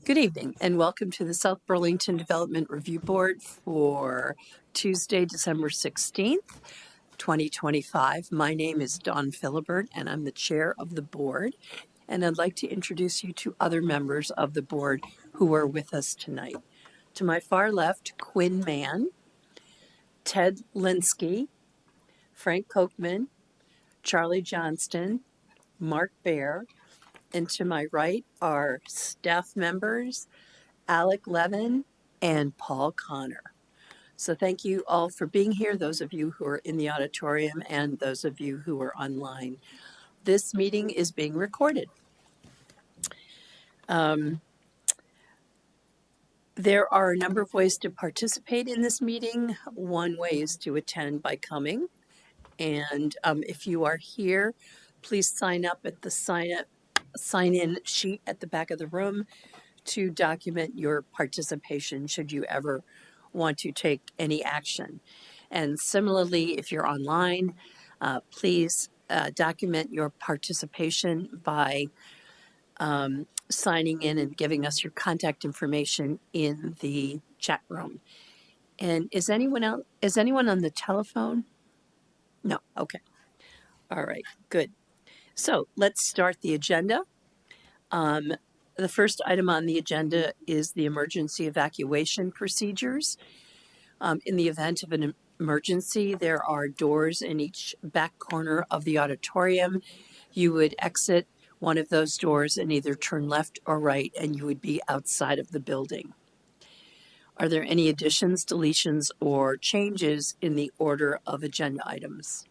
Good evening and welcome to the South Burlington Development Review Board for Tuesday, December 16th, 2025. My name is Dawn Philibert and I'm the chair of the board. And I'd like to introduce you to other members of the board who are with us tonight. To my far left, Quinn Mann, Ted Linsky, Frank Kochman, Charlie Johnston, Mark Baer, and to my right are staff members Alec Levin and Paul Connor. So thank you all for being here, those of you who are in the auditorium and those of you who are online. This meeting is being recorded. There are a number of ways to participate in this meeting. One way is to attend by coming. And if you are here, please sign up at the sign-in sheet at the back of the room to document your participation should you ever want to take any action. And similarly, if you're online, please document your participation by signing in and giving us your contact information in the chat room. And is anyone on the telephone? No, okay. All right, good. So let's start the agenda. The first item on the agenda is the emergency evacuation procedures. In the event of an emergency, there are doors in each back corner of the auditorium. You would exit one of those doors and either turn left or right, and you would be outside of the building. Are there any additions, deletions, or changes in the order of agenda items?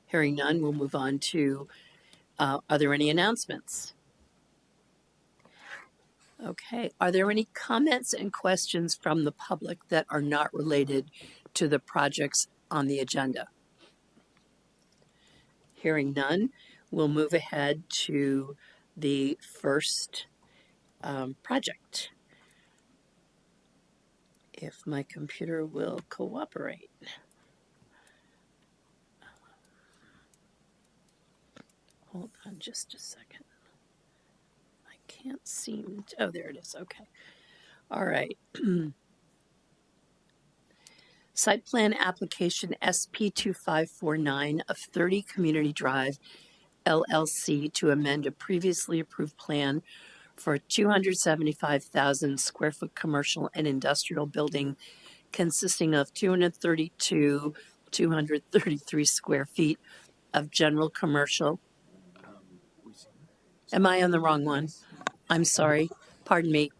Hearing none, we'll move on to are there any announcements? Okay. Are there any comments and questions from the public that are not related to the projects on the agenda? Hearing none, we'll move ahead to the first project. If my computer will cooperate. Hold on just a second. I can't seem to, oh, there it is. Okay. All right. Site plan application SP2549 of 30 Community Drive, LLC, to amend a previously approved plan for a 275,000 square foot commercial and industrial building consisting of 233 square feet of general commercial. Am I on the wrong one? I'm sorry. Pardon me.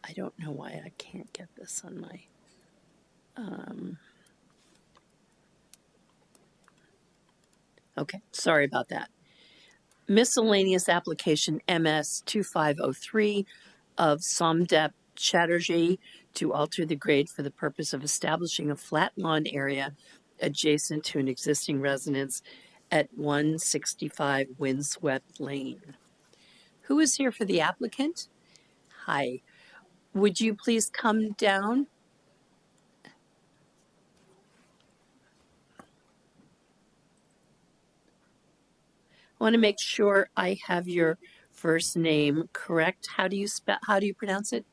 I don't know why I can't get this on my... Okay, sorry about that. Miscellaneous application MS 2503 of Somdep Chatterjee to alter the grade for the purpose of establishing a flat lawn area adjacent to an existing residence at 165 Windswept Lane. Who is here for the applicant? Hi. Would you please come down? I want to make sure I have your first name correct. How do you pronounce it?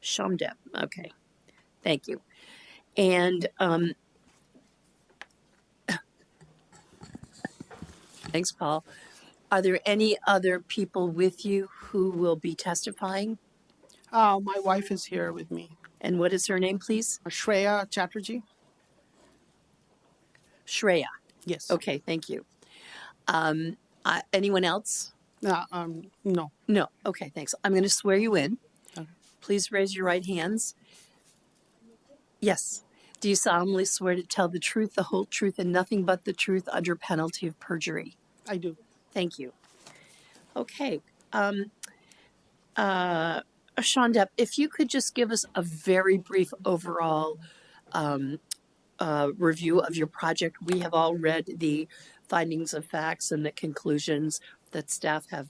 Shomdep. Okay. Thank you. And thanks, Paul. Are there any other people with you who will be testifying? My wife is here with me. And what is her name, please? Shreya Chatterjee. Shreya. Yes. Okay, thank you. Anyone else? No. No. Okay, thanks. I'm going to swear you in. Okay. Please raise your right hands. Yes. Do you solemnly swear to tell the truth, the whole truth, and nothing but the truth under penalty of perjury? I do. Thank you. Okay. Shondep, if you could just give us a very brief overall review of your project. We have all read the findings of facts and the conclusions that staff have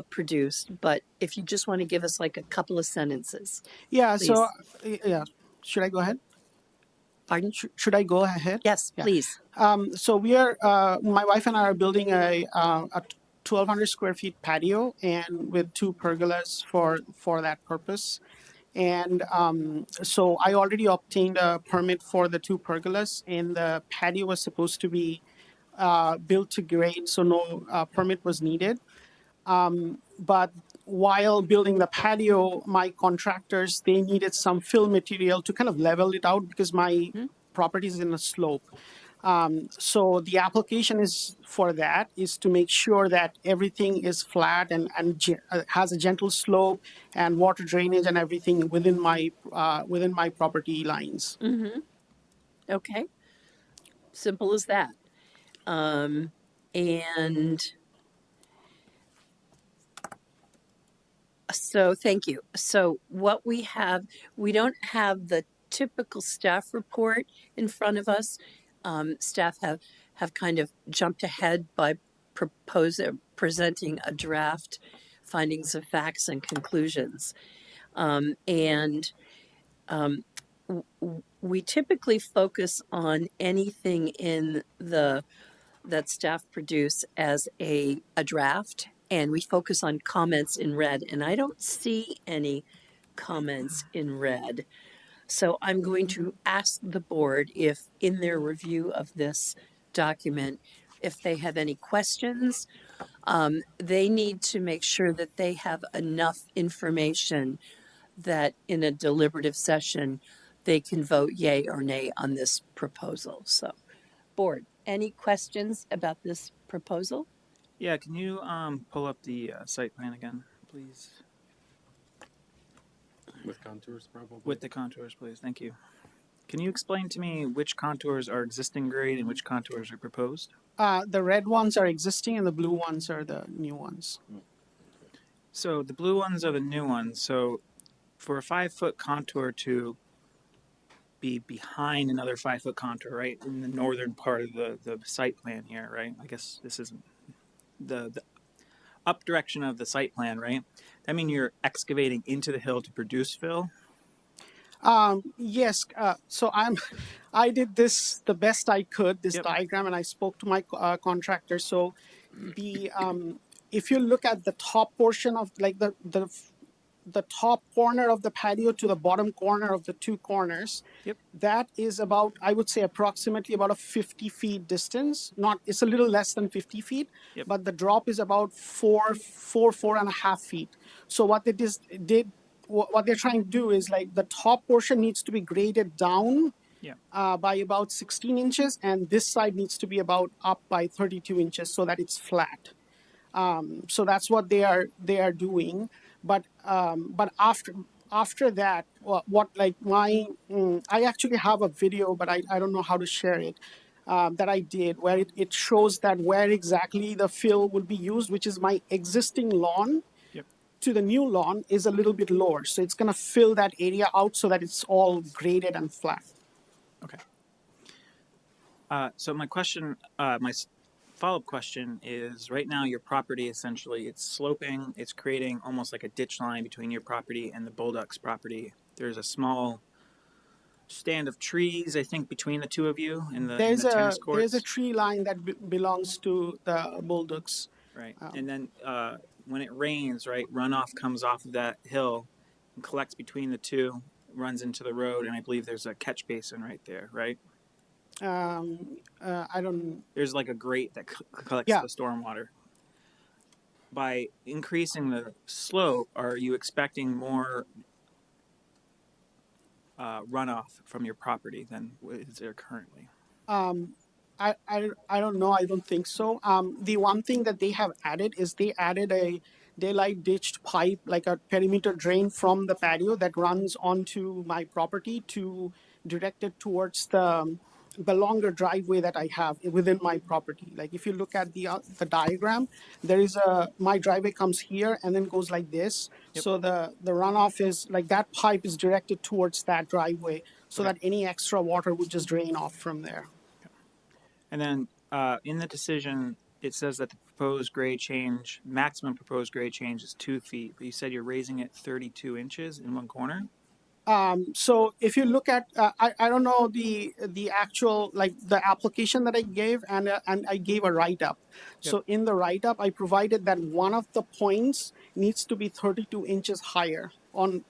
produced, but if you just want to give us like a couple of sentences. Yeah, please. so, yeah, should I go ahead? Pardon? Should I go ahead? Yes, Yeah. please. So we are, my wife and I are building a 1,200 square feet patio and with 2 pergolas for that purpose. And so I already obtained a permit for the 2 pergolas, and the patio was supposed to be built to grade, so no permit was needed. But while building the patio, my contractors, they needed some fill material to kind of level it out because my property is in a slope. So the application is for that is to make sure that everything is flat and has a gentle slope and water drainage and everything within my property lines. Okay, simple as that. And so thank you. So what we have, we don't have the typical staff report in front of us. Staff have kind of jumped ahead by presenting a draft findings of facts and conclusions. We typically focus on anything in the that staff produce as a draft, and we focus on comments in red, and I don't see any comments in red. So I'm going to ask the board if in their review of this document, if they have any questions. They need to make sure that they have enough information that in a deliberative session, they can vote yay or nay on this proposal. So, board, any questions about this proposal? Yeah, can you pull up the site plan again, please? With contours, probably. With the contours, please. Thank you. Can you explain to me which contours are existing grade and which contours are proposed? The red ones are existing and the blue ones are the new ones. So the blue ones are the new ones. So for a 5-foot contour to be behind another 5-foot contour, right, in the northern part of the site plan here, right? I guess this isn't the up direction of the site plan, right? That means you're excavating into the hill to produce fill. Yes. So I did this the best I could, this diagram, and I spoke to my contractor. So the if you look at the top portion of like the top corner of the patio to the bottom corner of the 2 corners, that is about, I would say, approximately about a 50 feet distance. It's a little less than 50 feet, but the drop is about 4.5 feet. So what what they're trying to do is like the top portion needs to be graded down by about 16 inches, and this side needs to be about up by 32 inches so that it's flat. So that's what they are doing. But after that, I actually have a video, but I don't know how to share it, that I did where it shows that where exactly the fill will be used, which is my existing lawn to the new lawn is a little bit lower. So it's going to fill that area out so that it's all graded and flat. Okay. So my question, follow-up question is, right now your property essentially, it's sloping, it's creating almost like a ditch line between your property and the Bullduck's property. There's a small stand of trees, I think, between the two of you in the tennis courts. There's a tree line that belongs to the Bullducks. Right. And then when it rains, right, runoff comes off of that hill and collects between the two, runs into the road, and I believe there's a catch basin right there, right? I don't. There's like a grate that collects the stormwater. By increasing the slope, are you expecting more runoff from your property than is there currently? I don't know. I don't think so. The one thing that they have added is they added a daylight ditched pipe, like a perimeter drain from the patio that runs onto my property to direct it towards the longer driveway that I have within my property. Like if you look at the diagram, there is my driveway comes here and then goes like this. So the runoff is like that pipe is directed towards that driveway so that any extra water would just drain off from there. And then in the decision, it says that the proposed grade change, maximum proposed grade change is 2 feet, but you said you're raising it 32 inches in one corner? So if you look at, I don't know the actual, like the application that I gave, and I gave a write-up. Yep. So in the write-up, I provided that one of the points needs to be 32 inches higher on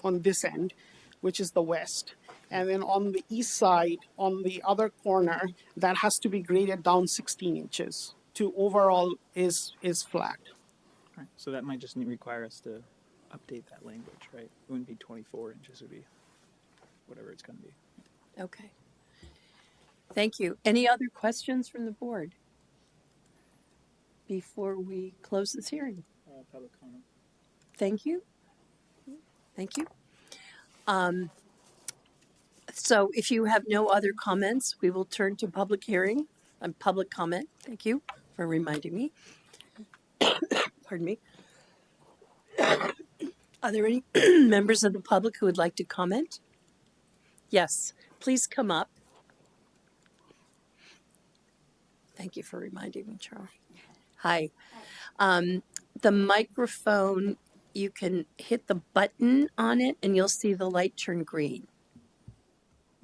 this end, which is the west. And then on the east side, on the other corner, that has to be graded down 16 inches to overall is flat. All right. So that might just require us to update that language, right? It wouldn't be 24 inches, it would be whatever it's going to be. Okay. Thank you. Any other questions from the board before we close this hearing? Public comment. Thank you. Thank you. So if you have no other comments, we will turn to public hearing and public comment. Thank you for reminding me. Pardon me. Are there any members of the public who would like to comment? Yes, please come up. Thank you for reminding me, Charlie. Hi. The microphone, you can hit the button on it and you'll see the light turn green.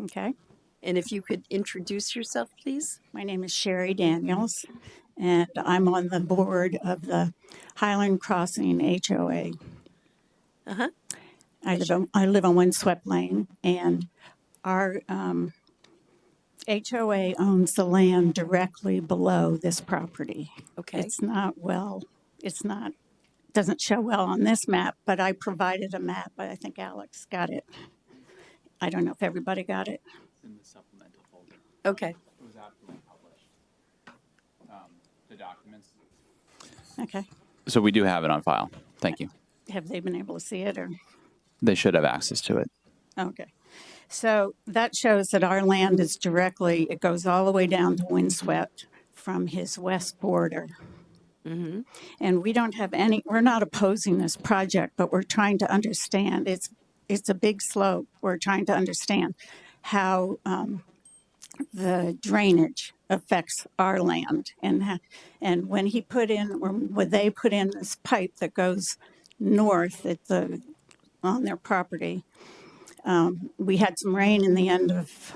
Okay. And if you could introduce yourself, please. My name is Sherry Daniels, and I'm on the board of the Highland Crossing HOA. Uh-huh. I live on Windswept Lane, and our HOA owns the land directly below this property. Okay. Doesn't show well on this map, but I provided a map, but I think Alex got it. I don't know if everybody got it. In the supplemental folder. Okay. It was after we published the documents. Okay. So we do have it on file. Thank you. Have they been able to see it, or? They should have access to it. Okay. So that shows that our land is directly, it goes all the way down to Windswept from his west border. Mm-hmm. And we don't have we're not opposing this project, but we're trying to understand, it's a big slope. We're trying to understand how the drainage affects our land. And when they put in this pipe that goes north on their property, we had some rain in the end of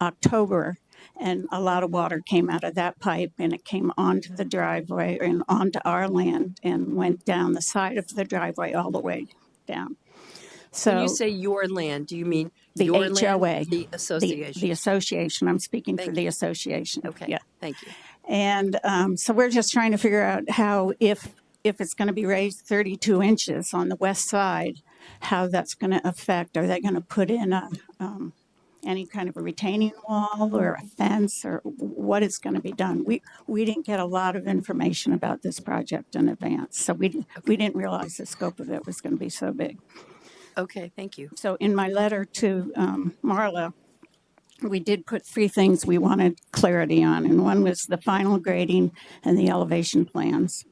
October, and a lot of water came out of that pipe, and it came onto the driveway and onto our land and went down the side of the driveway all the way down. So When you say your land, do you mean the your HOA, land? The association. the association. I'm speaking Thank for the association. Okay. Yeah. Thank you. And so we're just trying to figure out how, if it's going to be raised 32 inches on the west side, how that's going to affect. Are they going to put in any kind of a retaining wall or a fence, or what is going to be done? We didn't get a lot of information about this project in advance, so we didn't realize the scope of it was going to be so big. Okay. Thank you. So in my letter to Marla, we did put 3 things we wanted clarity on, and one was the final grading and the elevation plans,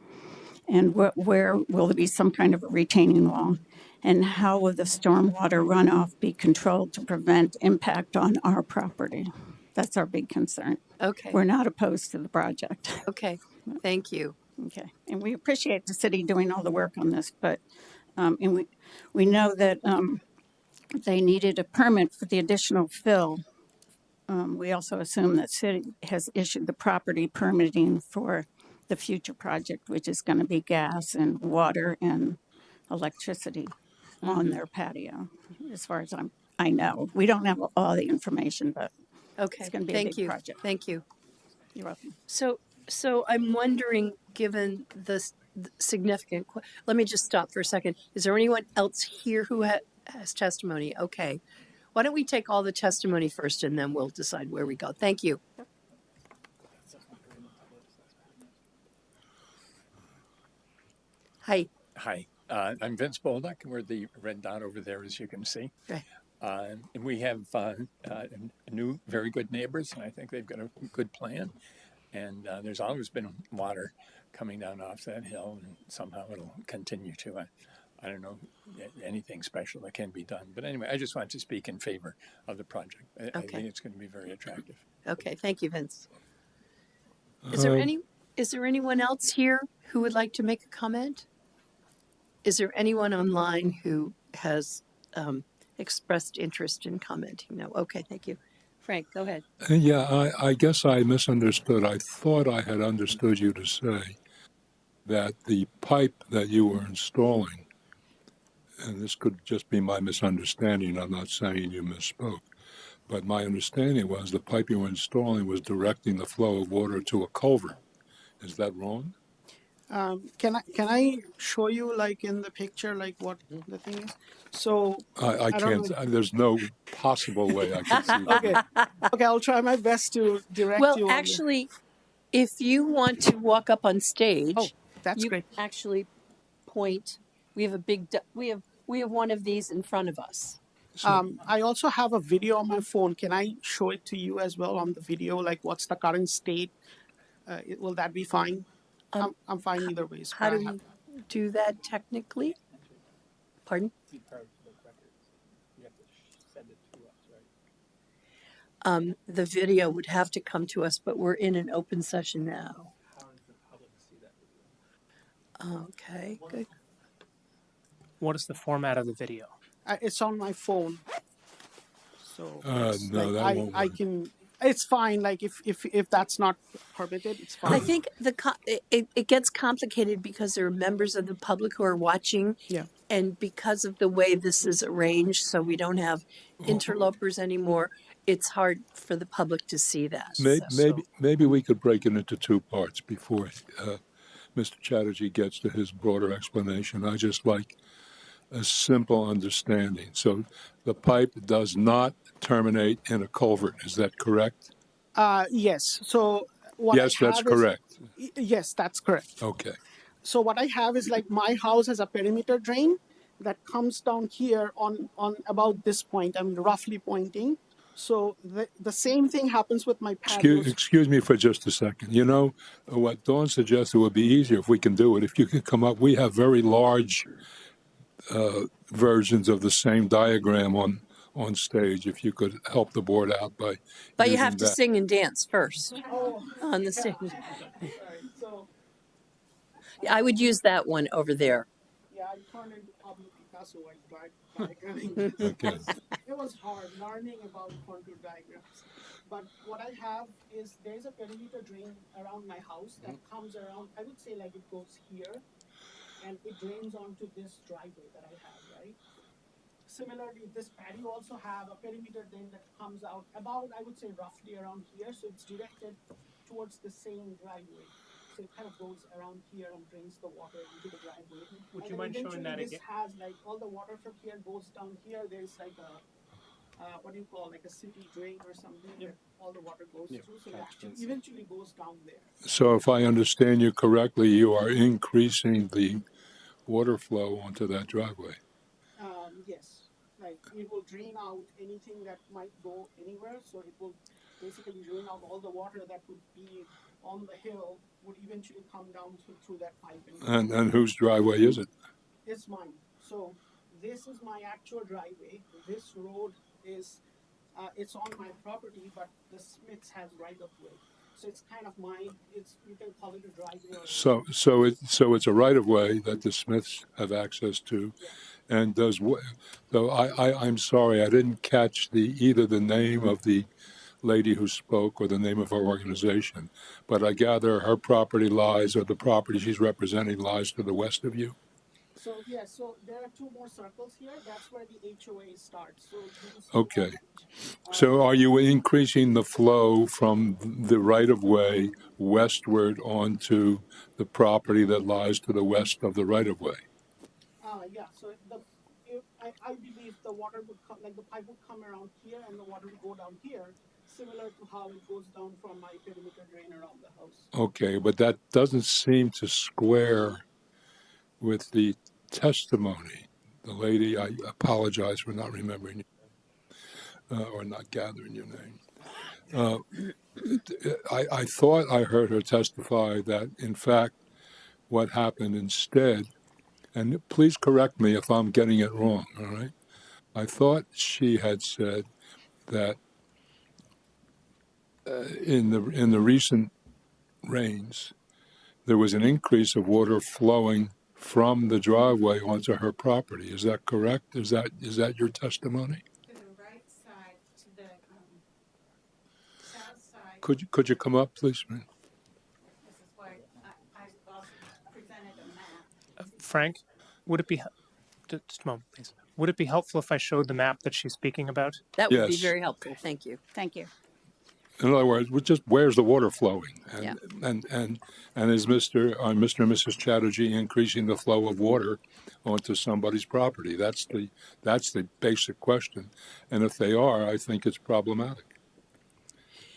and where will there be some kind of a retaining wall, and how will the stormwater runoff be controlled to prevent impact on our property? That's our big concern. Okay. We're not opposed to the project. Okay. Thank you. Okay, and we appreciate the city doing all the work on this, but and we know that they needed a permit for the additional fill. We also assume that city has issued the property permitting for the future project, which is going to be gas and water and electricity on their patio, as far as I know. We don't have all the information, but Okay. it's going to be Thank a big you. project. Thank you. You're welcome. So I'm wondering, given the significant, let me just stop for a second. Is there anyone else here who has testimony? Okay. Why don't we take all the testimony first and then we'll decide where we go. Thank you. Hi. Hi, I'm Vince Bolduck. We're the red dot over there, as you can see. Right. And we have new, very good neighbors, and I think they've got a good plan. And there's always been water coming down off that hill, and somehow it'll continue to. I don't know anything special that can be done. But anyway, I just want to speak in favor of the project. I think it's going to be very attractive. Okay. Thank you, Vince. Is there anyone else here who would like to make a comment? Is there anyone online who has expressed interest in commenting. No. Okay, thank you. Frank, go ahead. Yeah, I guess I misunderstood. I thought I had understood you to say that the pipe that you were installing, and this could just be my misunderstanding, I'm not saying you misspoke, but my understanding was the pipe you were installing was directing the flow of water to a culvert. Is that wrong? Can I show you like in the picture like what the thing is? So I I don't can't, know. there's no possible way I can see that. Okay, okay, I'll try my best to direct Well, you on actually, if you want to walk up on Oh, stage, that's you great. actually point. We have a big. We have one of these in front of us. I also have a video on my phone. Can I show it to you as well on the video? Like, what's the current state? Will that be fine? I'm fine either ways. How But do I have. we do that technically? Pardon? Be part of the records. You have to send it to us, right? The video would have to come to us, but we're in an open session now. How does the public see that video? Okay, good. What is the format of the video? It's on my phone. So it's No, like that won't I work. can. It's fine. Like if that's not permitted, it's fine. I think it gets complicated because there are members of the public who are watching, Yeah. and because of the way this is arranged, so we don't have interlopers anymore. It's hard for the public to see that. Maybe we could break it into two parts before Mr. Chatterjee gets to his broader explanation. I just like a simple understanding. So the pipe does not terminate in a culvert. Is that correct? Yes. So what Yes, I that's have is, correct. yes, that's correct. Okay. So what I have is like my house has a perimeter drain that comes down here on about this point. I'm roughly pointing. So the same thing happens with my patios. Excuse me for just a second. You know, what Dawn suggested would be easier if we can do it. If you could come up, we have very large versions of the same diagram on stage. If you could help the board out by But you using have to that. sing and dance first Oh, on the stage. sorry. So I would use that one over there. yeah, I turned into Pablo Picasso like diagramming. Okay. It was hard learning about contour diagrams. But what I have is there's a perimeter drain around my house that comes around, I would say like it goes here and it drains onto this driveway that I have, right? Similarly, this patio also have a perimeter drain that comes out about, I would say roughly around here. So it's directed towards the same driveway. So it kind of goes around here and drains the water into the driveway. Would And you then mind showing that eventually again? This has like all the water from here goes down here. There's like a what do you call like a city drain or something that all the water goes through. So it actually eventually goes down there. So if I understand you correctly, you are increasing the water flow onto that driveway. Yes, like it will drain out anything that might go anywhere. So it will basically drain out all the water that would be on the hill would eventually come down through that pipe. And whose driveway is it? It's mine. So this is my actual driveway. This road is, it's on my property, but the Smiths has right of way. So it's kind of mine. It's, you can call it a driveway. Or So it's a right of way that the Smiths have access to, and does. Though I'm sorry, I didn't catch either the name of the lady who spoke or the name of her organization, but I gather her property lies, or the property she's representing lies to the west of you. So yeah, so there are two more circles here. That's where the HOA starts. So these Okay. So are you increasing the flow from the right of way westward onto the property that lies to the west of the right of way? Yeah. So I believe the water would come, like the pipe would come around here, and the water would go down here, similar to how it goes down from my perimeter drain around the house. Okay, but that doesn't seem to square with the testimony. The lady, I apologize for not remembering or not gathering your name. I thought I heard her testify that, in fact, what happened instead, and please correct me if I'm getting it wrong, all right? I thought she had said that in the recent rains, there was an increase of water flowing from the driveway onto her property. Is that correct? Is that your testimony? To the right side, to the south side, Could you come up, please? this is why I also presented a map. Frank, would it be just a moment, please? Would it be helpful if I showed the map that she's speaking about? That would be Yes. very helpful. Thank you. Thank you. In other words, where's the water flowing? Yeah. And is Mr. and Mrs. Chatterjee increasing the flow of water onto somebody's property? That's the basic question. And if they are, I think it's problematic.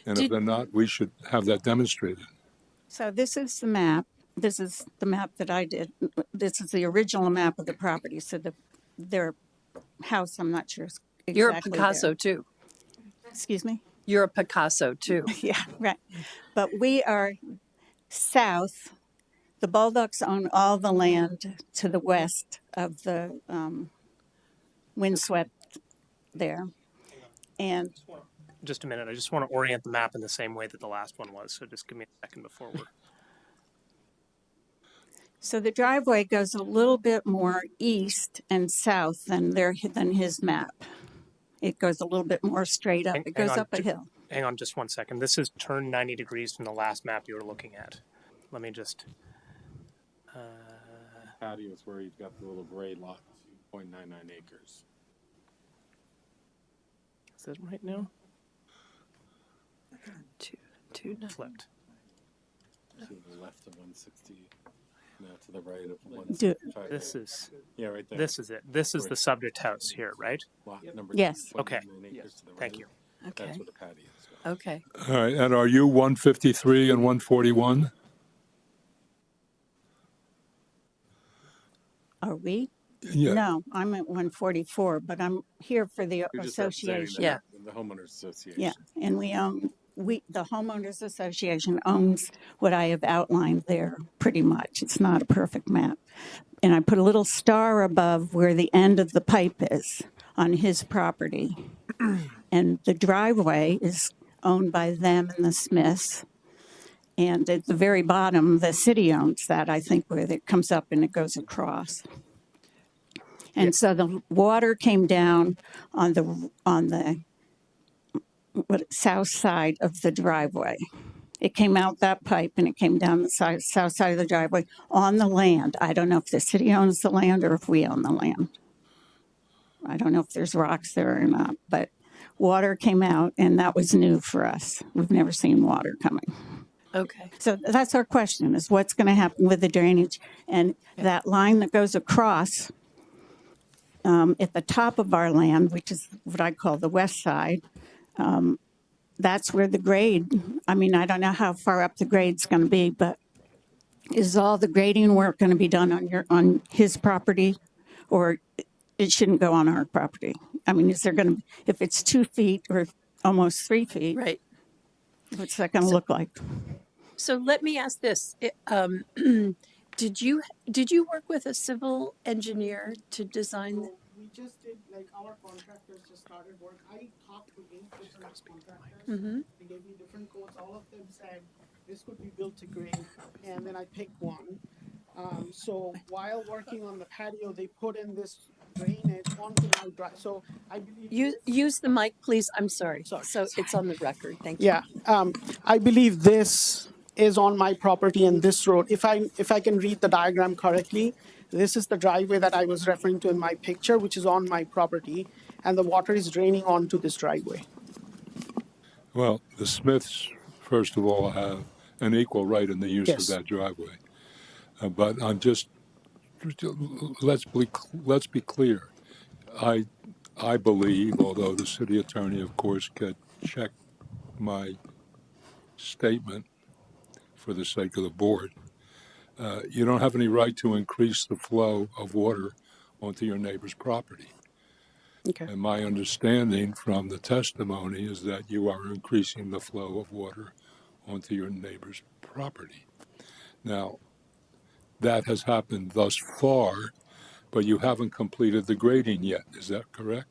And if they're not, we should have that demonstrated. So this is the map. This is the map that I did. This is the original map of the property. So their house, I'm not sure is exactly You're a Picasso there. too. Excuse me? You're a Picasso too. Yeah, right. But we are south. The Bulldogs own all the land to the west of the Windswept there. And Just a minute. I just want to orient the map in the same way that the last one was. So just give me a second before we're. so the driveway goes a little bit more east and south than his map. It goes a little bit more straight up. Hang- It goes hang on. up a hill. Hang on just 1 second. This is turned 90 degrees from the last map you were looking at. Let me just. Patio is where you've got the little gray lot, 2.99 acres. Is that right now? Two. Flipped. To the left of 160, now to the right of Do- 165. This is. Yeah, right there. This is it. This is the subject house here, right? Lot number Yes. 2.99 Okay. acres to the right. Thank you. Okay. That's where the patio is. Okay. All right. And are you 153 and 141? Are we? Yeah. No, I'm at 144, but I'm here for the You're just representing association. Yeah. the homeowners association. Yeah, and the homeowners association owns what I have outlined there pretty much. It's not a perfect map. And I put a little star above where the end of the pipe is on his property. And the driveway is owned by them and the Smiths. And at the very bottom, the city owns that, I think, where it comes up and it goes across. And so the water came down on the south side of the driveway. It came out that pipe and it came down the south side of the driveway on the land. I don't know if the city owns the land or if we own the land. I don't know if there's rocks there or not, but water came out and that was new for us. We've never seen water coming. Okay. So that's our question, is what's going to happen with the drainage? And that line that goes across at the top of our land, which is what I call the west side, that's where the grade, I mean, I don't know how far up the grade's going to be, but is all the grading work going to be done on his property, or it shouldn't go on our property? I mean, is there going to, if it's 2 feet or almost 3 feet, Right. what's that going to look like? So let me ask this. Did you work with a civil engineer to design? So we just did, like, our contractors just started work. I talked to 8 different contractors. Mm-hmm. They gave me different quotes. All of them said this could be built to grade, and then I picked one. So while working on the patio, they put in this drainage onto my drive. So I believe Use the mic, please. I'm sorry. Sorry. So it's on the record. Thank you. yeah, I believe this is on my property and this road. If I can read the diagram correctly, this is the driveway that I was referring to in my picture, which is on my property, and the water is draining onto this driveway. Well, the Smiths, first of all, have an equal right in the use Yes. of that driveway. But I'm just, let's be clear. I believe, although the city attorney, of course, could check my statement for the sake of the board, you don't have any right to increase the flow of water onto your neighbor's property. Okay. And my understanding from the testimony is that you are increasing the flow of water onto your neighbor's property. Now, that has happened thus far, but you haven't completed the grading yet. Is that correct?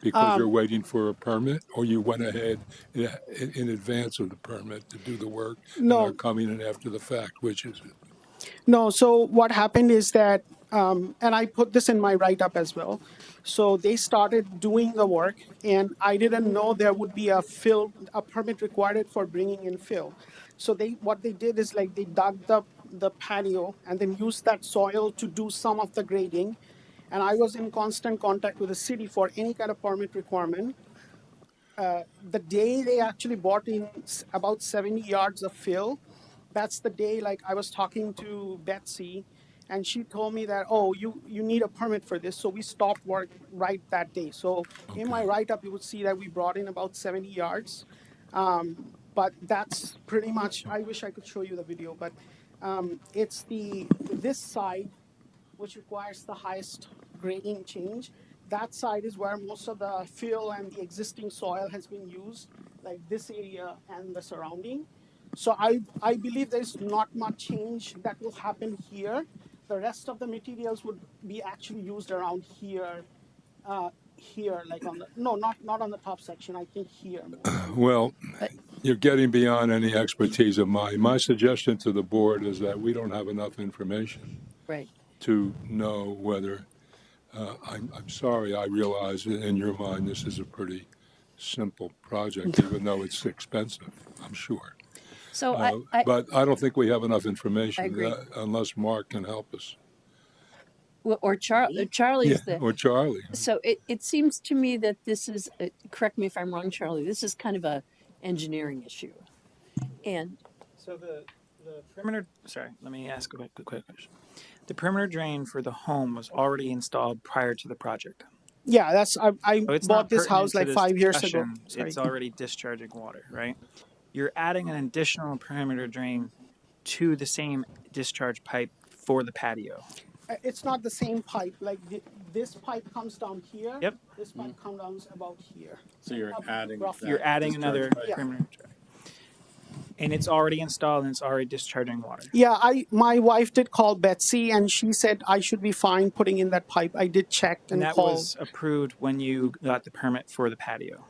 Because you're waiting for a permit, or you went ahead in advance of the permit to do the work? No. And they're coming in after the fact, which is it? No, so what happened is that And I put this in my write-up as well. So they started doing the work, and I didn't know there would be a permit required for bringing in fill. So what they did is like they dug the patio and then used that soil to do some of the grading. And I was in constant contact with the city for any kind of permit requirement. The day they actually bought in about 70 yards of fill, that's the day like I was talking to Betsy, and she told me that, oh, you need a permit for this. So we stopped work right that day. So in my write-up, you would see that we brought in about 70 yards. But that's pretty much, I wish I could show you the video, but it's this side which requires the highest grading change. That side is where most of the fill and the existing soil has been used, like this area and the surrounding. So I believe there's not much change that will happen here. The rest of the materials would be actually used around here, here, like on the, no, not on the top section, I think here. Well, But you're getting beyond any expertise of mine. My suggestion to the board is that we don't have enough information right. to know whether, I'm sorry, I realize in your mind this is a pretty simple project, even though it's expensive, I'm sure. So But I don't think we have enough information I agree. unless Mark can help us. or Charlie's the. Or Charlie. So it seems to me that this is, correct me if I'm wrong, Charlie, this is kind of a engineering issue. And So the perimeter, sorry, let me ask a quick question. The perimeter drain for the home was already installed prior to the project. Yeah, that's I So it's bought not this house pertinent like to this 5 years ago. discussion. Sorry. It's already discharging water, right? You're adding an additional perimeter drain to the same discharge pipe for the patio. It's not the same pipe. Like this pipe comes down here. Yep. This pipe comes down about here. So you're adding. Roughly. You're adding discharge another pipe. Yeah. perimeter drain. And it's already installed and it's already discharging water. Yeah, my wife did call Betsy and she said I should be fine putting in that pipe. I did check And and that call. was approved when you got the permit for the patio.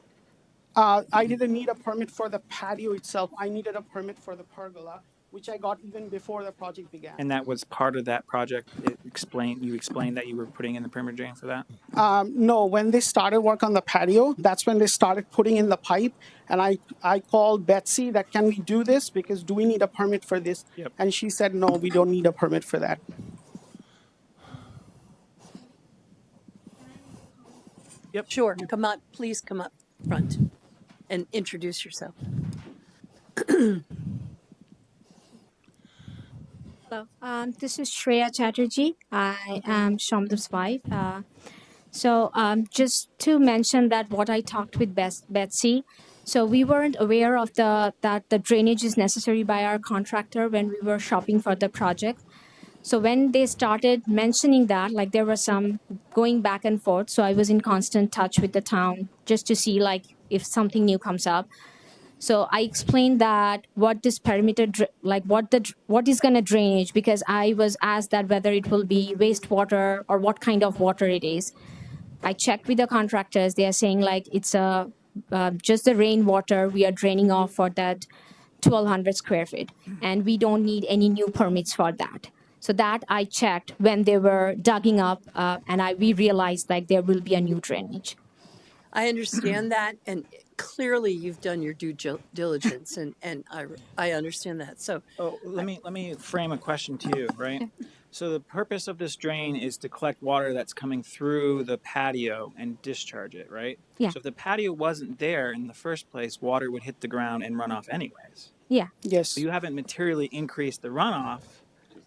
I didn't need a permit for the patio itself. I needed a permit for the pergola, which I got even before the project began. And that was part of that project. You explained that you were putting in the perimeter drain for that? No, when they started work on the patio, that's when they started putting in the pipe. And I called Betsy that, can we do this? Because do we need a permit for this? Yep. And she said, no, we don't need a permit for that. Yep. sure, please come up front and introduce yourself. Hello, this is Shreya Chatterjee. I am Shamdup's wife. Just to mention that what I talked with Betsy, so we weren't aware of that the drainage is necessary by our contractor when we were shopping for the project. So when they started mentioning that, like there was some going back and forth. So I was in constant touch with the town just to see like if something new comes up. So I explained that what this perimeter, what is going to drainage, because I was asked that whether it will be wastewater or what kind of water it is. I checked with the contractors. They are saying like it's just the rainwater we are draining off for that 1,200 square feet, and we don't need any new permits for that. So that I checked when they were digging up, and we realized like there will be a new drainage. I understand that, and clearly you've done your due diligence, and I understand that. So Let me frame a question to you, right? So the purpose of this drain is to collect water that's coming through the patio and discharge it, right? Yeah. So if the patio wasn't there in the first place, water would hit the ground and run off anyways. Yeah. Yes. So you haven't materially increased the runoff,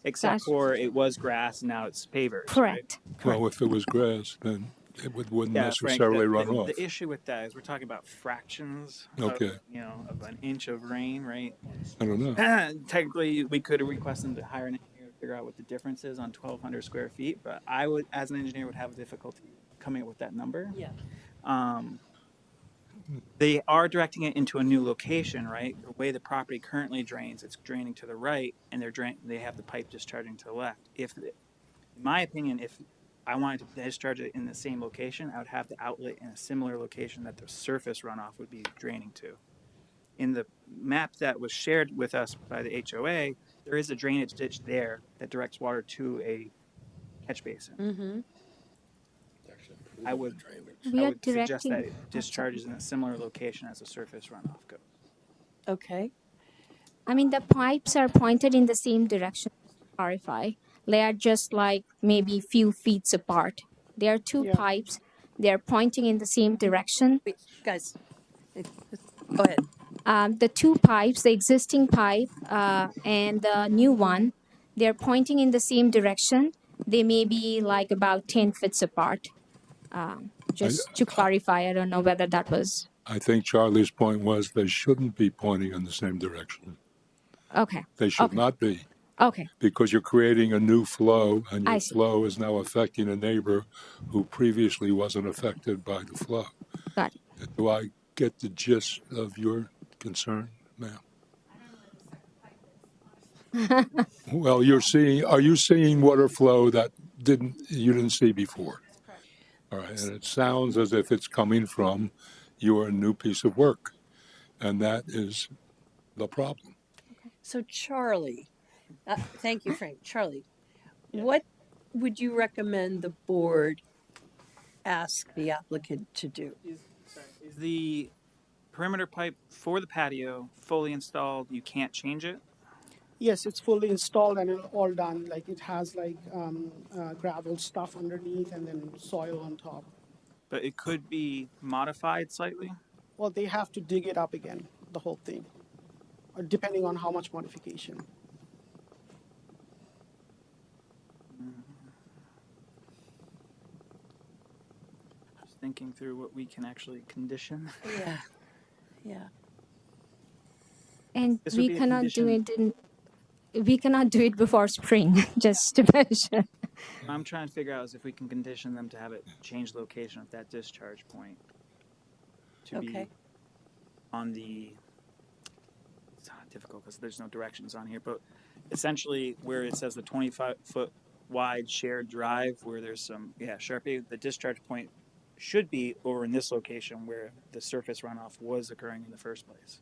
except That's- for it was grass and now it's pavers. Correct. Well, if it was grass, then it wouldn't Yeah, Frank, necessarily run off. the issue with that is we're talking about fractions Okay. of an inch of rain, right? I don't know. Technically, we could request them to hire an engineer to figure out what the difference is on 1,200 square feet, but I would, as an engineer, would have difficulty coming up with that number. yeah, They are directing it into a new location, right? The way the property currently drains, it's draining to the right, and they have the pipe discharging to the left. In my opinion, if I wanted to discharge it in the same location, I would have the outlet in a similar location that the surface runoff would be draining to. In the map that was shared with us by the HOA, there is a drainage ditch there that directs water to a catch basin. Mm-hmm. I would We I are would suggest that directing. it discharges in a similar location as a surface runoff goes. Okay. I mean, the pipes are pointed in the same direction. To clarify, they are just like maybe few feet apart. There are two Yeah. pipes. They are pointing in the same direction. Wait, guys, go ahead. The two pipes, the existing pipe and the new one, they're pointing in the same direction. They may be like about 10 feet apart. Just to clarify, I don't know whether that was I think Charlie's point was they shouldn't be pointing in the same direction. okay. They should Okay. not be, Okay, because you're creating a new flow, and I your see. flow is now affecting a neighbor who previously wasn't affected by the flow. Got it. Do I get the gist of your concern, ma'am? Well, are you seeing water flow that you didn't see before? All right, and it sounds as if it's coming from your new piece of work, and that is the problem. So, Charlie, thank you, Frank. Charlie, what would you recommend the board ask the applicant to do? Is the perimeter pipe for the patio fully installed? You can't change it? Yes, it's fully installed and all done. Like it has like gravel stuff underneath and then soil on top. But it could be modified slightly? Well, they have to dig it up again, the whole thing, depending on how much modification. Just thinking through what we can actually condition. Yeah, yeah. And This would we be a cannot do condition. it in. We cannot do it before spring. Just to mention. What I'm trying to figure out is if we can condition them to have it change location at that discharge point to Okay. be on the. It's not difficult because there's no directions on here, but essentially where it says the 25-foot wide shared drive, where there's some Sharpie, the discharge point should be over in this location where the surface runoff was occurring in the first place,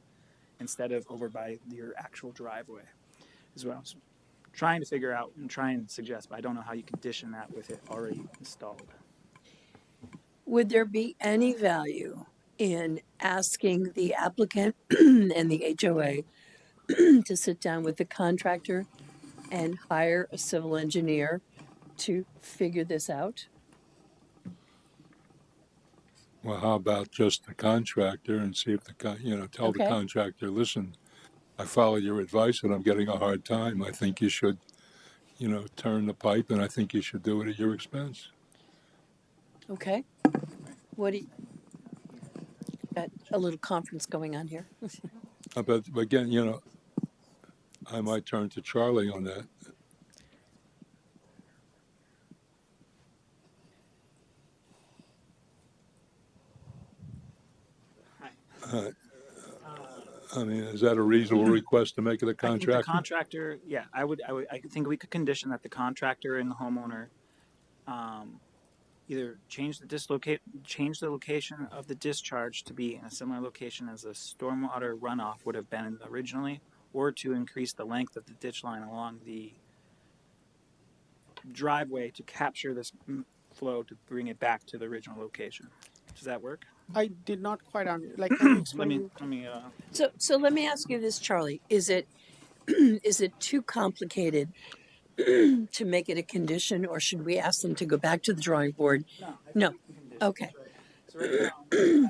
instead of over by your actual driveway. Is what I was trying to figure out and try and suggest, but I don't know how you condition that with it already installed. Would there be any value in asking the applicant and the HOA to sit down with the contractor and hire a civil engineer to figure this out? Well, how about just the contractor and see if tell the Okay. contractor, listen, I followed your advice and I'm getting a hard time. I think you should, turn the pipe, and I think you should do it at your expense. Okay. What do you, got a little conference going on here? But again, I might turn to Charlie on that. I mean, is that a reasonable request to make of the I think the contractor? contractor, I think we could condition that the contractor and the homeowner either change the location of the discharge to be in a similar location as the stormwater runoff would have been originally, or to increase the length of the ditch line along the driveway to capture this flow to bring it back to the original location. Does that work? I did not quite like. Can you explain? Let me. So let me ask you this, Charlie. Is it is it too complicated to make it a condition, or should we ask them to go back to the drawing board? No. Okay. So right now, you have the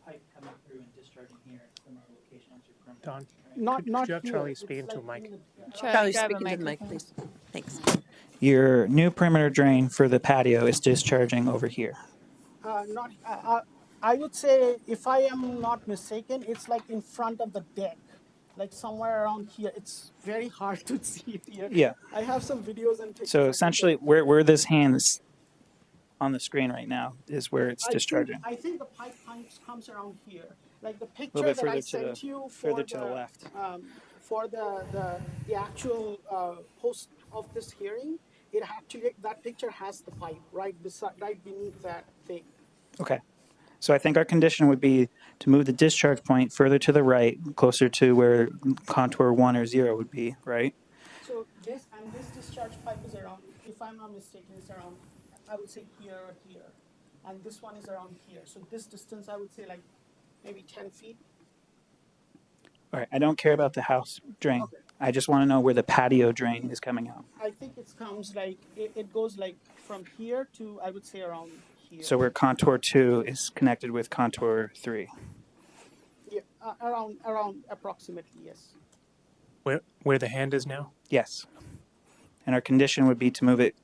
pipe coming through and discharging here at a similar location as your perimeter. Don, Not could you have here. Charlie It's speak into a like mic? Charlie, speaking to the mic, please. Thanks. Your new perimeter drain for the patio is discharging over here. Not. I would say, if I am not mistaken, it's like in front of the deck, like somewhere around here. It's very hard to see it here. Yeah. I have some videos and pictures. So essentially, where this hand is on the screen right now is where it's I think- discharging. I think the pipe comes around here. Like the A picture little bit that I further to sent the you further to the left. For the actual post of this hearing, that picture has the pipe right beneath that thing. Okay. So I think our condition would be to move the discharge point further to the right, closer to where contour 1 or 0 would be, right? So this discharge pipe is around if I'm not mistaken, it's around, I would say here or here. And this one is around here. So this distance, I would say like maybe 10 feet. All right, I don't care about the house drain. Okay. I just want to know where the patio drain is coming out. I think it comes like, it goes like from here to, I would say around here. So where contour 2 is connected with contour 3. Yeah, around approximately, yes. Where the hand is now? Yes. And our condition would be to move it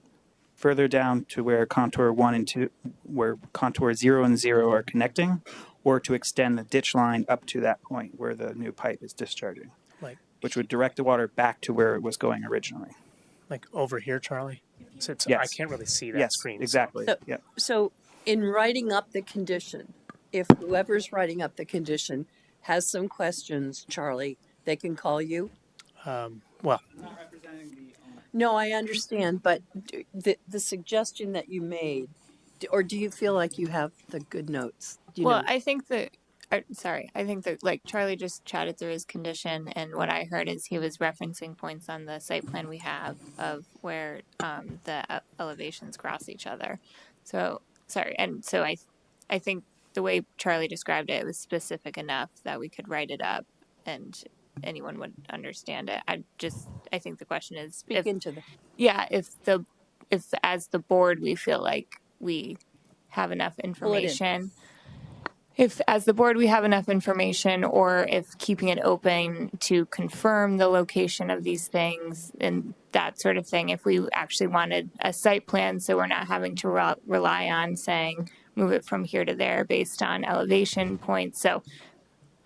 further down to where contour 1 and 2, where contour 0 and 0 are connecting, or to extend the ditch line up to that point where the new pipe is discharging, Like which would direct the water back to where it was going originally. over here, Charlie? So I Yes. can't really see that Yes, screen. so- exactly. So- Yeah. So in writing up the condition, if whoever's writing up the condition has some questions, Charlie, they can call you? Well, Not representing the owner. No, I understand, but the suggestion that you made, or do you feel like you have the good notes? Do you Well, know? I think that, I think that like Charlie just chatted through his condition, and what I heard is he was referencing points on the site plan we have of where the elevations cross each other. So, sorry. And so I think the way Charlie described it was specific enough that we could write it up and anyone would understand it. I think the question is, Speak into the. yeah, if as the board we feel like we have enough information, if as the board we have enough information, or if keeping it open to confirm the location of these things and that sort of thing, if we actually wanted a site plan so we're not having to rely on saying move it from here to there based on elevation points. So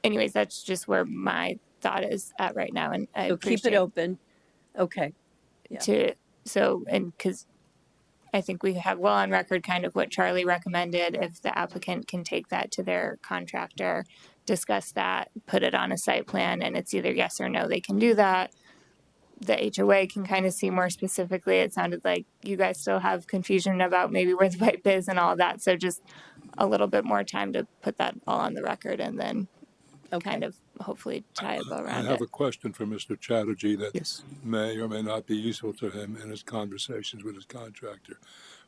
anyways, that's just where my thought is at right now, and I So keep it appreciate open. Okay. Yeah. because I think we have well on record kind of what Charlie recommended. If the applicant can take that to their contractor, discuss that, put it on a site plan, and it's either yes or no, they can do that. The HOA can kind of see more specifically. It sounded like you guys still have confusion about maybe where the pipe is and all of that. So just a little bit more time to put that all on the record and then kind of hopefully tie a bow I around have it. a question for Mr. Chatterjee that Yes. may or may not be useful to him in his conversations with his contractor.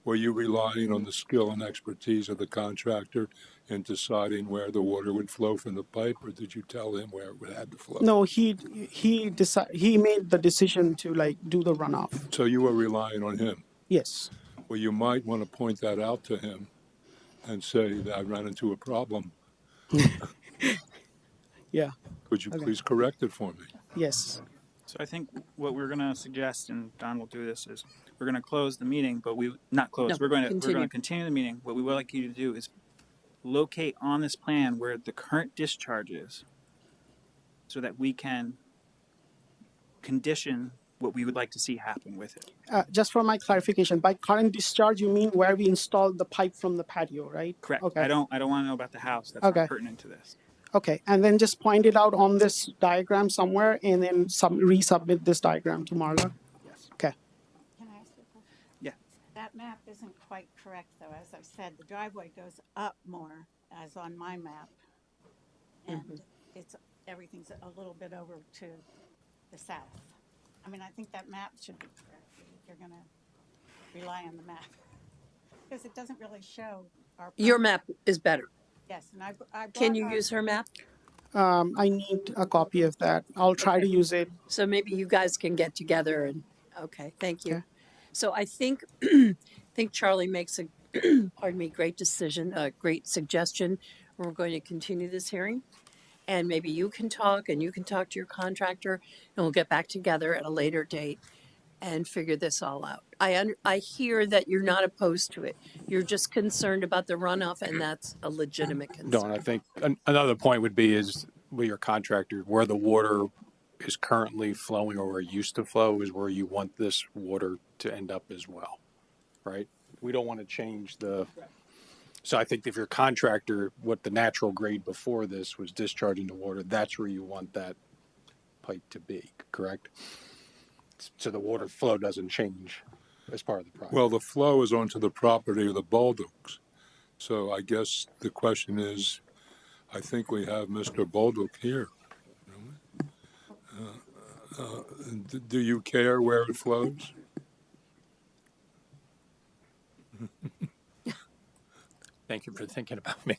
Were you relying on the skill and expertise of the contractor in deciding where the water would flow from the pipe, or did you tell him where it had to flow? No, he made the decision to like do the runoff. So you were relying on him. Yes. Well, you might want to point that out to him and say that I ran into a problem. Yeah. Could you Okay. please correct it for me? Yes. So I think what we're going to suggest, and Don will do this, is we're going to close the meeting, but not close. No, we're going to continue. continue the meeting. What we would like you to do is locate on this plan where the current discharge is, so that we can condition what we would like to see happen with it. Just for my clarification, by current discharge, you mean where we installed the pipe from the patio, right? Correct. Okay. I don't want to know about the house. That's Okay. not pertinent to this. Okay, and then just point it out on this diagram somewhere, and then resubmit this diagram to Marla. Yes. Okay. Can I ask you a question? Yeah. That map isn't quite correct, though. As I've said, the driveway goes up more, as on my map. And everything's a little bit over to the south. I mean, I think that map should be correct if you're gonna rely on the map. Because it doesn't really show our. Your map is better. Yes, and I brought Can you our- use her map? I need a copy of that. I'll try to use it. So maybe you guys can get together and, okay, thank you. Okay. So I think, Charlie makes a, pardon me, great decision, a great suggestion. We're going to continue this hearing. And maybe you can talk and you can talk to your contractor and we'll get back together at a later date and figure this all out. I hear that you're not opposed to it. You're just concerned about the runoff, and that's a legitimate concern. Dawn, I think another point would be is with your contractor, where the water is currently flowing or where it used to flow is where you want this water to end up as well, right? We don't want to change the. So I think if your contractor, what the natural grade before this was discharging the water, that's where you want that pipe to be, correct? So the water flow doesn't change as part of the project. Well, the flow is onto the property of the Bolducs. So I guess the question is, I think we have Mr. Bolduc here. Do you care where it flows? Thank you for thinking about me.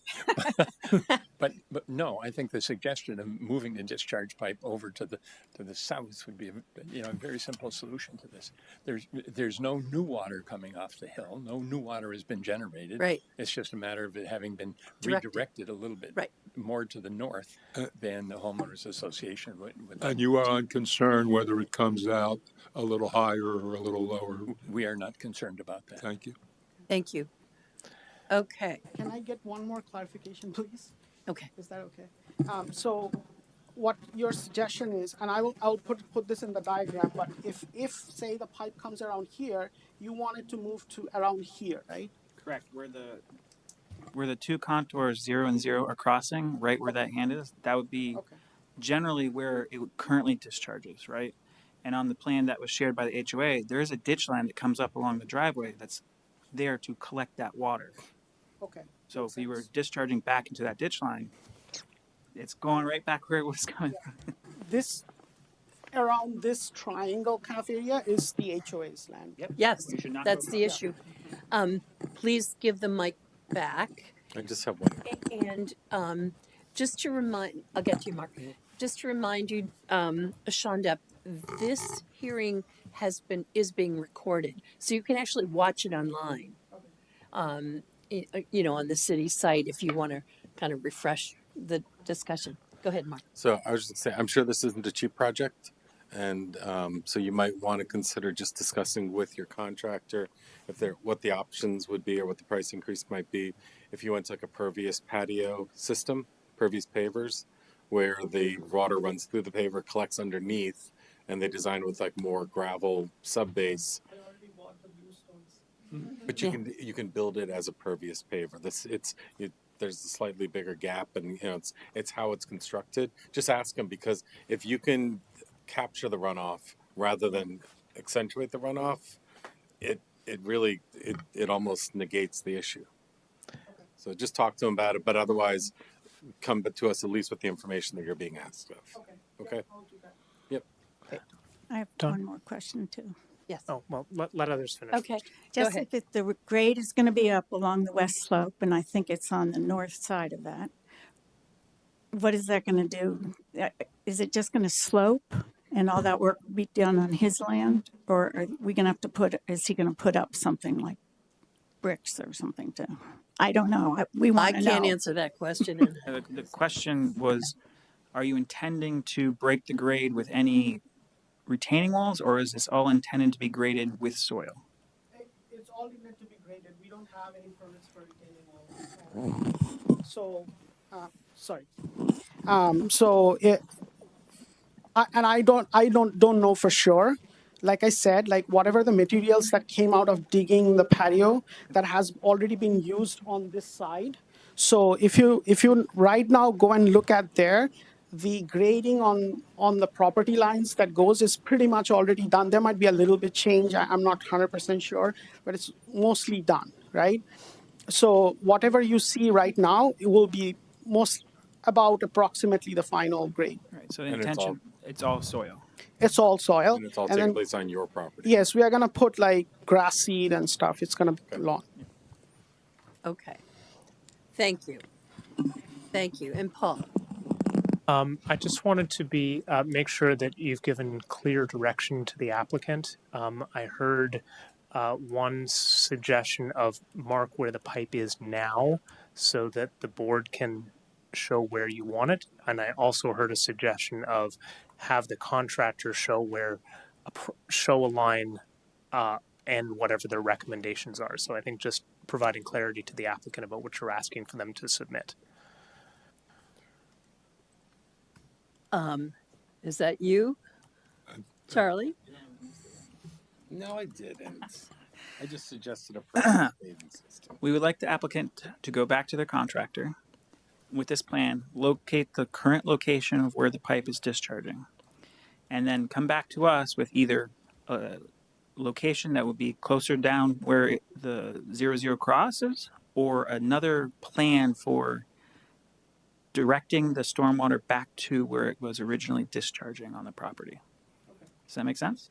But no, I think the suggestion of moving the discharge pipe over to the south would be a very simple solution to this. There's no new water coming off the hill. No new water has been generated. Right. It's just a matter of it having been Directed. redirected a little bit more to the north than the homeowners association would. And you are unconcerned whether it comes out a little higher or a little lower. We are not concerned about that. Thank you. Thank you. Okay. Can I get one more clarification, please? Okay. Is that okay? So what your suggestion is, and I'll put this in the diagram, but if say the pipe comes around here, you want it to move to around here, right? Correct. Where the two contours 0 and 0 are crossing, right where that hand is, that would be generally where it currently discharges, right? And on the plan that was shared by the HOA, there is a ditch line that comes up along the driveway that's there to collect that water. Okay. So if you were discharging back into that ditch line, it's going right back where it was coming from. This, around this triangle kind of area is the HOA's land. Yep. Yes, You should not that's go the issue. Please give the mic back. I just have one. And just to remind, I'll get to you, Mark. Just to remind you, Shonda, this hearing is being recorded, so you can actually watch it online. On the city site if you want to kind of refresh the discussion. Go ahead, Mark. So I was just saying, I'm sure this isn't a cheap project. And so you might want to consider just discussing with your contractor what the options would be or what the price increase might be if you went to like a pervious patio system, pervious pavers, where the water runs through the paver, collects underneath, and they design with like more gravel subbase. But you can build it as a pervious paver. There's a slightly bigger gap, and it's how it's constructed. Just ask them, because if you can capture the runoff rather than accentuate the runoff, it really almost negates the issue. So just talk to them about it, but otherwise come to us at least with the information that you're being asked of. Okay. Yep. I have Done. one more question too. Yes. Oh, well, let others finish. Okay. Just Go ahead. if the grade is going to be up along the west slope, and I think it's on the north side of that, what is that going to do? Is it just going to slope and all that work will be done on his land? Or are we going to have to is he going to put up something like bricks or something I don't know. We want to know. I can't answer that question. The question was, are you intending to break the grade with any retaining walls, or is this all intended to be graded with soil? It's all meant to be graded. We don't have any permits for retaining walls. So, sorry. I don't know for sure. Like I said, like whatever the materials that came out of digging the patio that has already been used on this side. So if you right now go and look at there, the grading on the property lines that goes is pretty much already done. There might be a little bit change. I'm not 100% sure, but it's mostly done, right? So whatever you see right now, it will be about approximately the final grade. Right. So the intention, it's all soil. It's all soil. And it's all taking place on your property. Yes, we are going to put like grass seed and stuff. It's going to be lawn. Okay. Thank you. Thank you. And Paul? I just wanted to make sure that you've given clear direction to the applicant. I heard one suggestion of mark where the pipe is now so that the board can show where you want it. And I also heard a suggestion of have the contractor show a line and whatever their recommendations are. So I think just providing clarity to the applicant about what you're asking for them to submit. Is that you, Charlie? No, I didn't. I just suggested a pervious paving system. We would like the applicant to go back to their contractor with this plan, locate the current location of where the pipe is discharging, and then come back to us with either a location that would be closer down where the 0-0 crosses, or another plan for directing the stormwater back to where it was originally discharging on the property. Does that make sense?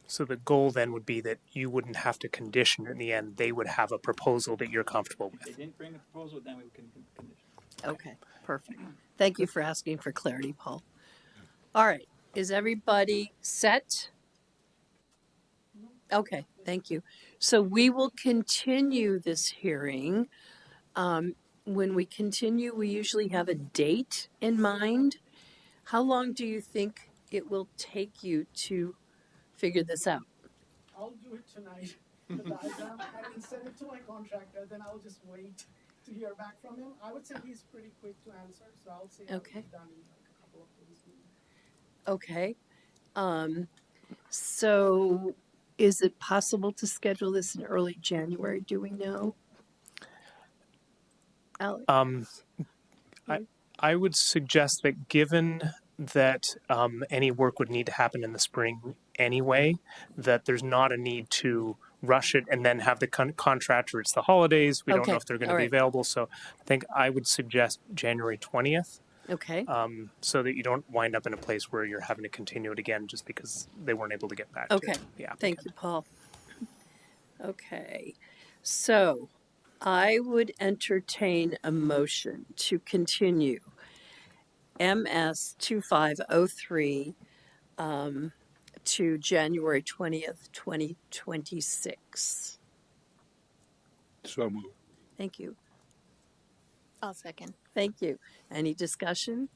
So the goal then would be that you wouldn't have to condition in the end. They would have a proposal that you're comfortable If they with. didn't bring the proposal, then we can condition. Okay, perfect. Thank you for asking for clarity, Paul. All right, is everybody set? Okay, thank you. So we will continue this hearing. When we continue, we usually have a date in mind. How long do you think it will take you to figure this out? I'll do it tonight. The diagram, I can send it to my contractor, then I'll just wait to hear back from him. I would say he's pretty quick to answer, so I'll say I'll Okay. be done in like a couple of days. Okay. So is it possible to schedule this in early January? Do we know? Alex? I would suggest that given that any work would need to happen in the spring anyway, that there's not a need to rush it and then have the contractor. It's the holidays. We don't Okay, know if they're going to all be right. available. So I think I would suggest January 20th. Okay. So that you don't wind up in a place where you're having to continue it again just because they weren't able to get back Okay. to the applicant. Thank you, Paul. Okay. So I would entertain a motion to continue MS 2503 to January 20th, 2026. So moved. Thank you. I'll second. Thank you. Any discussion?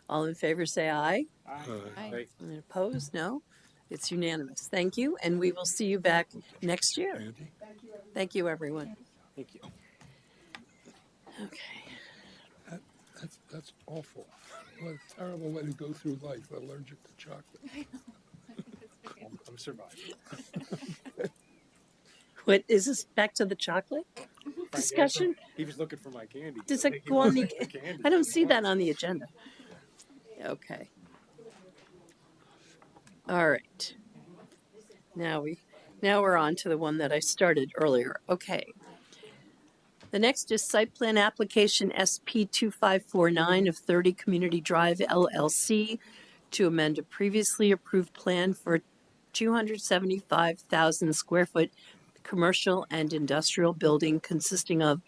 All in favor say aye. Aye. And opposed? No. It's unanimous. Thank you. And we will see you back next year. Andy? Thank you, everyone. Thank you. Okay. That's awful. What a terrible way to go through life, allergic to chocolate. I'm surviving. What is this? Back to the chocolate discussion? He was looking for my candy. Does I it think he go on wants the? my candy. I don't see that on the agenda. Okay. All right. Now we're on to the one that I started earlier. Okay. The next is site plan application SP 2549 of 30 Community Drive LLC to amend a previously approved plan for 275,000 square foot commercial and industrial building consisting of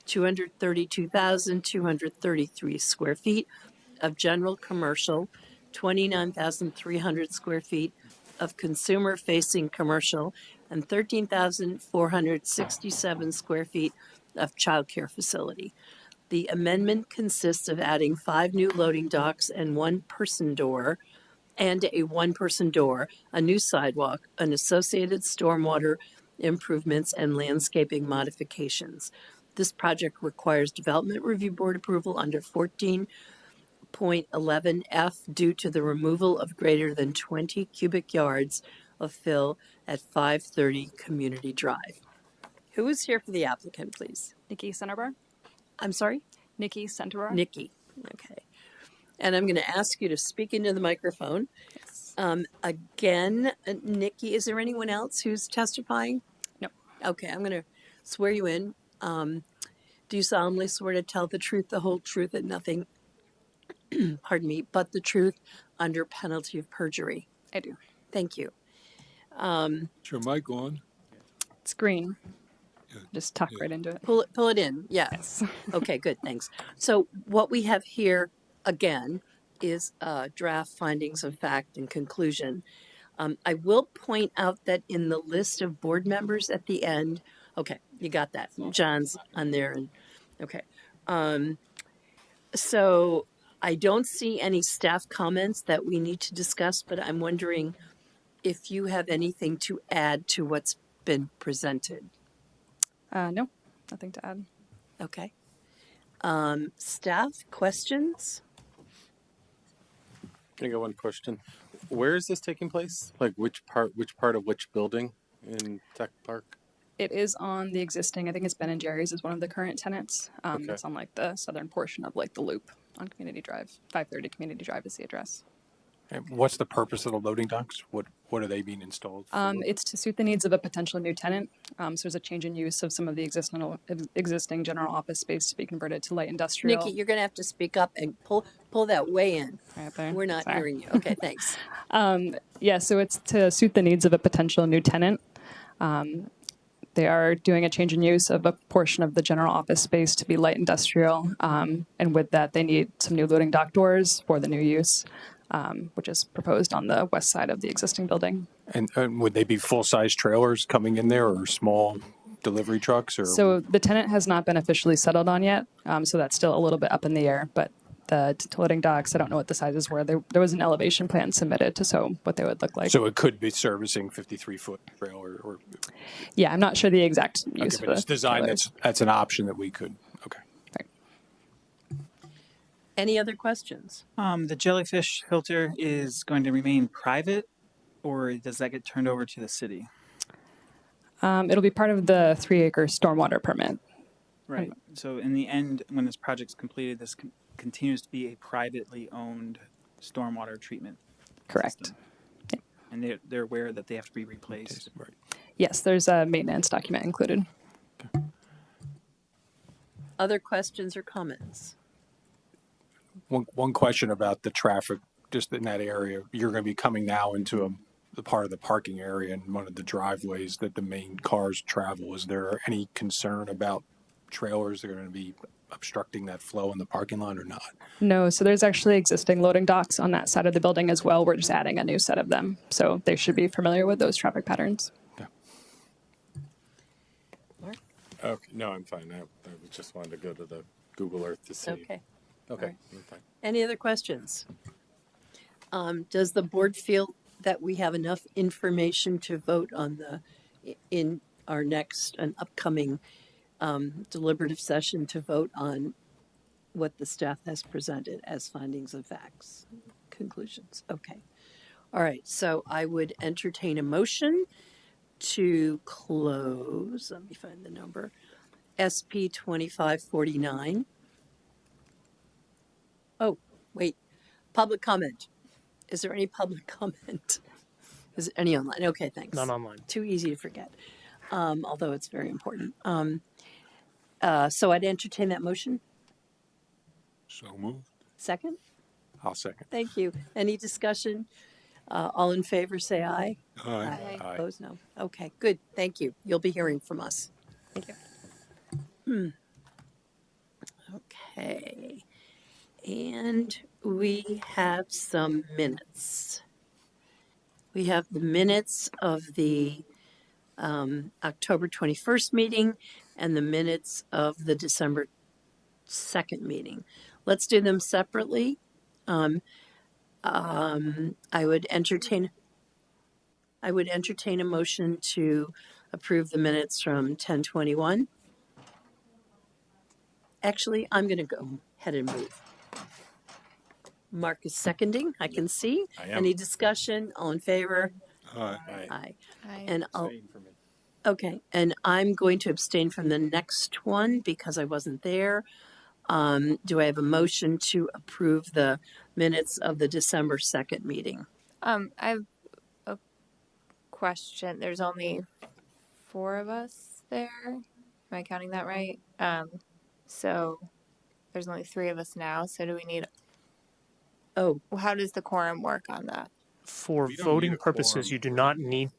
232,233 square feet of general commercial, 29,300 square feet of consumer-facing commercial, and 13,467 square feet of childcare facility. The amendment consists of adding 5 new loading docks and a one-person door, a new sidewalk, an associated stormwater improvements, and landscaping modifications. This project requires Development Review Board approval under 14.11F due to the removal of greater than 20 cubic yards of fill at 530 Community Drive. Who is here for the applicant, please? Nikki Centerbar. I'm sorry? Nikki Centerbar. Nikki. Okay. And I'm going to ask you to speak into the microphone. Yes. Again, Nikki, is there anyone else who's testifying? No. Okay, I'm going to swear you in. Do you solemnly swear to tell the truth, the whole truth, and nothing, pardon me, but the truth under penalty of perjury? I do. Thank you. Is your mic on? It's green. Yeah. Just tuck right into it. Pull it in. Yes. Okay, good. Thanks. So what we have here again is draft findings of fact and conclusion. I will point out that in the list of board members at the end, okay, you got that. John's on there. And okay. So I don't see any staff comments that we need to discuss, but I'm wondering if you have anything to add to what's been presented. No, nothing to add. Okay. Staff questions? I got one question. Where is this taking place? Like which part of which building in Tech Park? It is on the existing, I think it's Ben and Jerry's is one of the current tenants. Okay. It's on like the southern portion of like the loop on Community Drive. 530 Community Drive is the address. And what's the purpose of the loading docks? What are they being installed for? It's to suit the needs of a potential new tenant. So there's a change in use of some of the existing general office space to be converted to light industrial. Nikki, you're going to have to speak up and pull that way in. Right there. We're not Sorry. hearing you. Okay, thanks. Yeah, so it's to suit the needs of a potential new tenant. They are doing a change in use of a portion of the general office space to be light industrial. And with that, they need some new loading dock doors for the new use, which is proposed on the west side of the existing building. And would they be full-size trailers coming in there or small delivery trucks? Or So the tenant has not been officially settled on yet. So that's still a little bit up in the air. But the loading docks, I don't know what the sizes were. There was an elevation plan submitted to show what they would look like. So it could be servicing 53-foot trailer or Yeah, I'm not sure the exact use okay, of but it's the designed trailers. that's an option that we could okay. Any other questions? The jellyfish filter is going to remain private, or does that get turned over to the city? It'll be part of the 3-acre stormwater permit. Right. So in the end, when this project's completed, this continues to be a privately owned stormwater treatment Correct. system. And they're aware that they have to be replaced. Right. Yes, there's a maintenance document included. Other questions or comments? One question about the traffic just in that area. You're going to be coming now into the part of the parking area and one of the driveways that the main cars travel. Is there any concern about trailers that are going to be obstructing that flow in the parking lot or not? No, so there's actually existing loading docks on that side of the building as well. We're just adding a new set of them. So they should be familiar with those traffic patterns. Okay, no, I'm fine. I just wanted to go to the Google Earth to see. Okay. Okay, All right. I'm fine. Any other questions? Does the board feel that we have enough information to vote on in our next and upcoming deliberative session to vote on what the staff has presented as findings of facts, conclusions? Okay. All right. So I would entertain a motion to close. Let me find the number. SP 2549. Oh, wait. Public comment. Is there any public comment? Is it any online? Okay, thanks. None online. Too easy to forget, although it's very important. So I'd entertain that motion. So moved. Second? I'll second. Thank you. Any discussion? All in favor, say aye. Aye. Aye. Opposed, no. Okay, good. Thank you. You'll be hearing from us. Thank you. Okay. And we have some minutes. We have the minutes of the October 21st meeting and the minutes of the December 2nd meeting. Let's do them separately. I would entertain a motion to approve the minutes from 10:21. Actually, I'm going to go ahead and move. Mark is seconding, I can see. I am. Any discussion? All in favor? Aye. Aye. Aye. And I'll, Abstain for me. okay, and I'm going to abstain from the next one because I wasn't there. Do I have a motion to approve the minutes of the December 2nd meeting? I have a question. There's only 4 of us there. Am I counting that right? So there's only 3 of us now. So do we need? Oh, How does the quorum work on that? For We don't voting need a purposes, quorum. you do not need,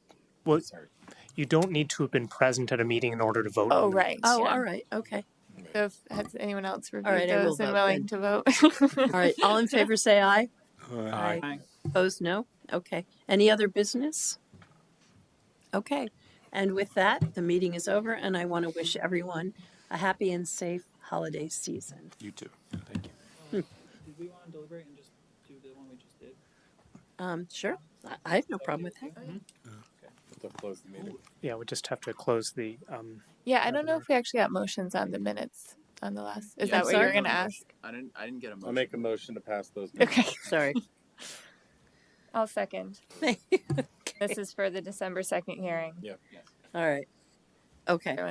well, Sorry. you don't need to have been present at a meeting in order to vote. Oh, on the right. oh, yeah. all right, okay. So has anyone else reviewed right, I will those and vote willing then. to vote? All right, all in favor say aye. Aye. Aye. Opposed, no? Okay. Any other business? Okay. And with that, the meeting is over, and I want to wish everyone a happy and safe holiday season. You too. Thank you. Did we want to deliberate and just do the one we just did? Sure. I have no problem with that. To close the meeting. Yeah, we just have to close the, Yeah, I don't know if we actually got motions on the minutes on the last. Is Yeah, that what you sorry? were going to ask? I didn't get a motion. I'll make a motion to pass those. Okay, Sorry. I'll second. This is for the December 2nd hearing. Yeah. All right. Okay. And